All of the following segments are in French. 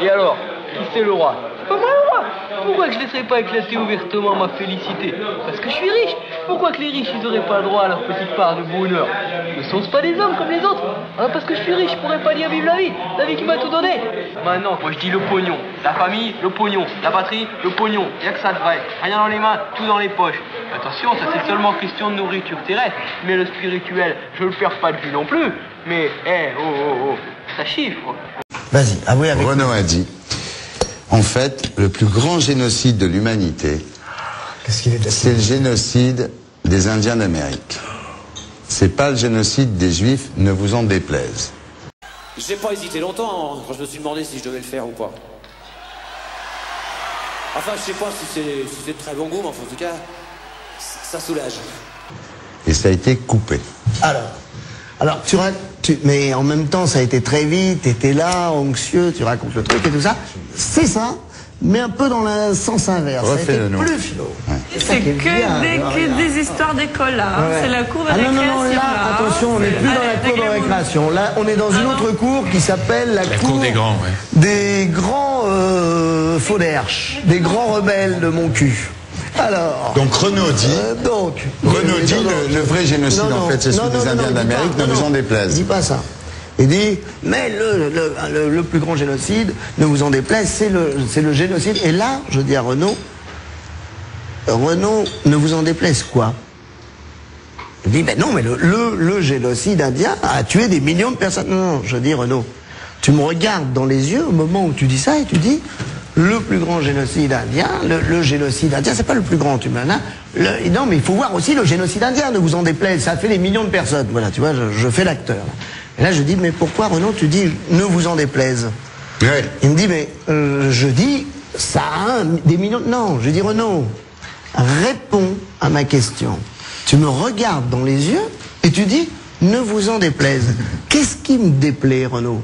Et alors, qui c'est le roi? C'est pas moi le roi. Pourquoi que je laisserais pas éclater ouvertement ma félicité? Parce que je suis riche. Pourquoi que les riches, ils auraient pas le droit à leur petite part de bonheur? Ne sont-ce pas des hommes comme les autres? Ah, parce que je suis riche, je pourrais pas dire vivre la vie qui m'a tout donné. Maintenant, moi je dis le pognon. La famille, le pognon. La patrie, le pognon. Y'a que ça de vrai. Rien dans les mains, tout dans les poches. Attention, ça c'est seulement question de nourriture terrestre. Mais le spirituel, je le perds pas de vue non plus. Mais, ça chiffre. Vas-y, avouez avec Renaud a dit, en fait, le plus grand génocide de l'humanité, c'est le génocide des Indiens d'Amérique. C'est pas le génocide des Juifs, ne vous en déplaise. J'ai pas hésité longtemps quand je me suis demandé si je devais le faire ou pas. Enfin, je sais pas si c'est de très bon goût, mais enfin, en tout cas, ça soulage. Et ça a été coupé. Alors mais en même temps, ça a été très vite, t'étais là, anxieux, tu racontes le truc et tout ça. C'est ça, mais un peu dans le sens inverse. Refais-le nous. Plus philo. Ouais. C'est que des histoires d'école, là. Ouais. C'est la cour de non, récréation. là, attention, on n'est plus dans la cour de récréation. Là, on est dans une autre cour qui s'appelle la cour des grands, ouais. Des grands faux d'Herche, des grands rebelles de mon cul. Alors. Donc Renaud dit, le vrai génocide, en fait, c'est celui des Indiens d'Amérique, ne vous en déplaise. Il dit pas ça. Il dit, mais le plus grand génocide, ne vous en déplaise, c'est le génocide. Et là, je dis à Renaud, ne vous en déplaise quoi? Il dit, ben non, mais le génocide indien a tué des millions de personnes. Non, je dis, Renaud, tu me regardes dans les yeux au moment où tu dis ça et tu dis, le plus grand génocide indien, le génocide indien, c'est pas le plus grand, tu me non, mais il faut voir aussi le génocide indien, ne vous en déplaise, ça a fait des millions de personnes. Voilà, tu vois, je fais l'acteur. Et là, je dis, mais pourquoi, Renaud, tu dis, ne vous en déplaise? Ouais. Il me dit, mais je dis, ça a des millions... Non, je dis, Renaud, réponds à ma question. Tu me regardes dans les yeux et tu dis, ne vous en déplaise. Qu'est-ce qui me déplaît, Renaud?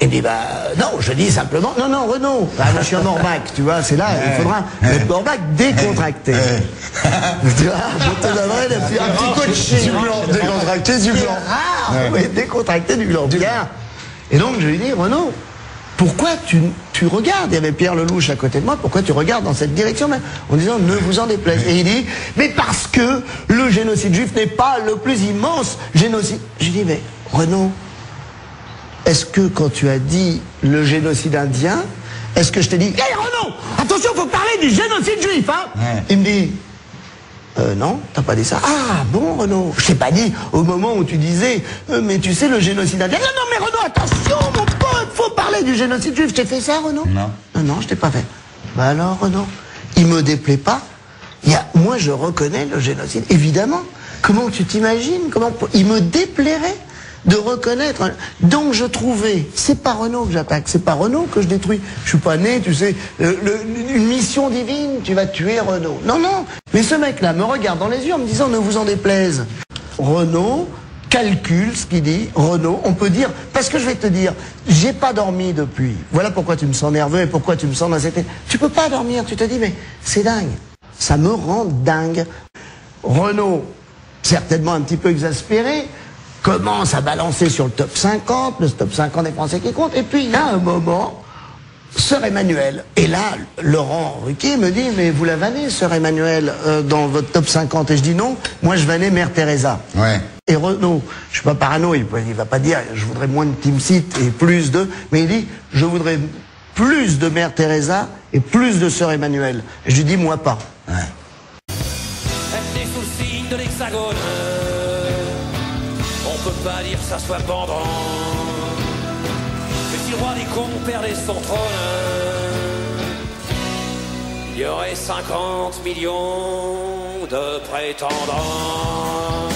Et puis non, je dis simplement, non, Renaud, moi je suis un Morbac, tu vois, c'est là, il faudra le Morbac décontracté. Tu vois, je te donnerai un petit coaching. Du blanc, décontracté, du blanc. Oui, décontracté du blanc. Bien. Et donc je lui dis, Renaud, pourquoi tu regardes? Il y avait Pierre Lelouch à côté de moi, pourquoi tu regardes dans cette direction, en disant, ne vous en déplaise. Et il dit, mais parce que le génocide juif n'est pas le plus immense génocide. Je dis, mais Renaud, est-ce que quand tu as dit le génocide indien, est-ce que je t'ai dit, hé Renaud, attention, faut parler du génocide juif, hein? Ouais. Il me dit, non, t'as pas dit ça. Ah bon, Renaud, je t'ai pas dit au moment où tu disais, mais tu sais le génocide indien. Non, mais Renaud, attention, mon pote, faut parler du génocide juif. Je t'ai fait ça, Renaud? Non. Non, je t'ai pas fait. Bah alors, Renaud, il me déplaît pas. Moi, je reconnais le génocide, évidemment. Comment tu t'imagines? Il me déplairait de reconnaître. Donc je trouvais, c'est pas Renaud que j'attaque, c'est pas Renaud que je détruis. Je suis pas né, tu sais, une mission divine, tu vas tuer Renaud. Non, mais ce mec-là me regarde dans les yeux en me disant, ne vous en déplaise. Renaud calcule ce qu'il dit. Renaud, on peut dire, parce que je vais te dire, j'ai pas dormi depuis. Voilà pourquoi tu me sens nerveux et pourquoi tu me sens dans cette... Tu peux pas dormir, tu te dis, mais c'est dingue. Ça me rend dingue. Renaud, certainement un petit peu exaspéré, commence à balancer sur le top 50, le top 50 des Français qui comptent, et puis il y a un moment, Sœur Emmanuel. Et là, Laurent Ruquier me dit, mais vous la vannez, Sœur Emmanuel, dans votre top 50? Et je dis non, moi je vannais Mère Teresa. Ouais. Et Renaud, je suis pas parano, il va pas dire, je voudrais moins de Timsit et plus de, mais il dit, je voudrais plus de Mère Teresa et plus de Sœur Emmanuel. Et je lui dis, moi pas. Ouais. Rester sous le signe de l'hexagone, on peut pas dire que ça soit pendant. Mais si le roi des cons perdait son trône, il y aurait 50 millions de prétendants.